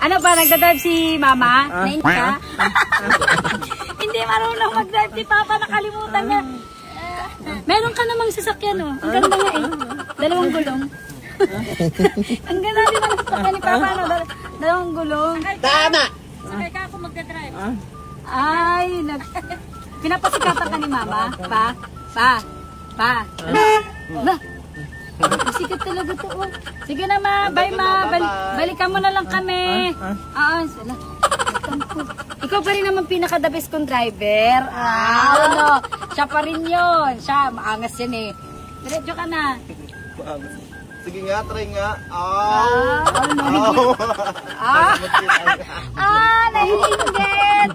Ano ba, nagdadrive si Mama? Nain ka? Hindi marunong mag-drive si Papa, nakalimutan niya. Meron ka namang sasakyan, oh. Ang ganda nga eh. 2 gulong. Ang ganda din ang sasakyan ni Papa, no? 2 gulong. Tama! Sakay ka ako magdadrive. Ay, pinapasikatan ka ni Mama? Pa? Sikat talaga to, oh. Sige na, Ma. Bye, Ma. Balikan mo na lang kami. Ikaw pa rin naman pinaka-the best kong driver. Ano? Siya pa rin yun. Siya, maangas yan eh. Diretso ka na. Sige nga, try nga. Naiinggit.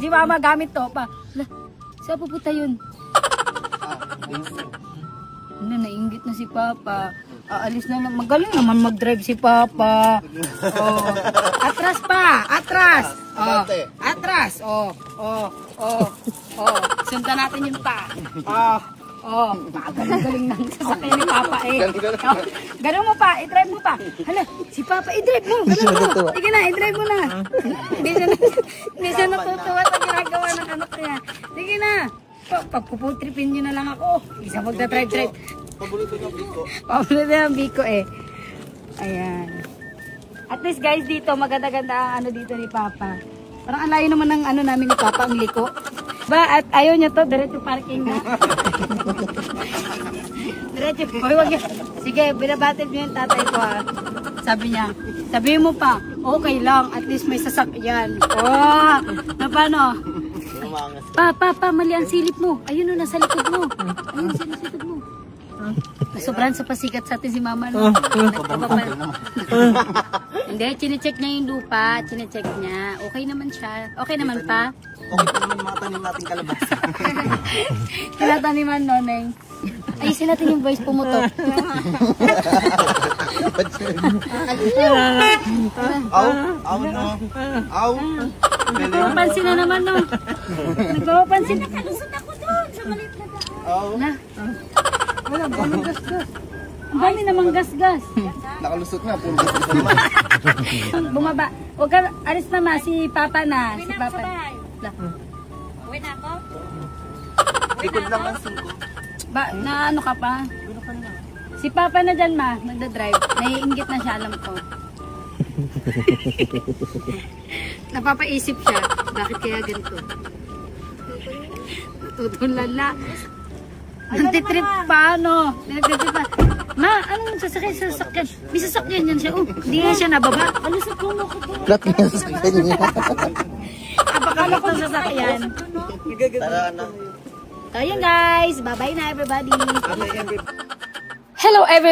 Di ba magamit to pa? Saan pupunta yun? Nainggit na si Papa. Aalis na lang. Magaling naman mag-drive si Papa. Oh. Atras pa! Atras! Oh. Atras! Sundan natin yung pa. Galing ng sasakyan ni Papa eh. Ganun mo pa, i-drive mo pa. Hala, si Papa, i-drive mo. Ganun mo. Sige na, i-drive mo na. Hindi siya natutuwa sa ginagawa ng anak niya. Sige na. Pagpuputripin nyo na lang ako. Isa magda-drive. Paborito niya Biko. Paborito yung Biko eh. Ayan. At least guys, dito maganda-ganda ang ano dito ni Papa. Parang alayo naman ng ano namin ni Papa, ang liko. Ba, at ayaw niya to, diretso parking na. Diretso, wag niya. Sige, binabatid niyo yung tatay ko ha. Sabi niya, sabihin mo pa, okay lang, at least may sasakyan. Na paano? Pa, mali ang silip mo. Ayun o, nasa likod mo. Ayun, nasa likod mo. Sobrang sa pasikat sa atin si Mama. No? Hindi, chinecheck niya yung lupa. Chinecheck niya. Okay naman siya. Okay naman pa? Okay pa naman mga tanim nating kalabasa. Tinataniman, Noneng. Ayusin natin yung voice pumutok. Aw. Nagpapansin na naman, no? Nagpapansin na. Kalusot ako doon sa maliit na daan. Wala, daming gas-gas. Ang dami namang gas-gas. Nakalusot nga, puro gas naman. Bumaba. Huwag ka, alis na ma, si Papa na. Si Papa. Uwi na ako? Likod lang ang 5. Na ano ka pa? Si Papa na dyan ma, magdadrive. Naiinggit na siya, alam ko. Napapaisip siya, bakit kaya ganito? Natutulala. Nantitrip pa, ano? Nantitrip pa. Ma, anong sasakyan? May sasakyan yan siya. Hindi nga siya nababa. Alusot ko mo ko po. Flat nga sasakyan niya. Apakala ko sasakyan. Tara na. So, yun guys. Bye-bye na everybody. Hello everybody.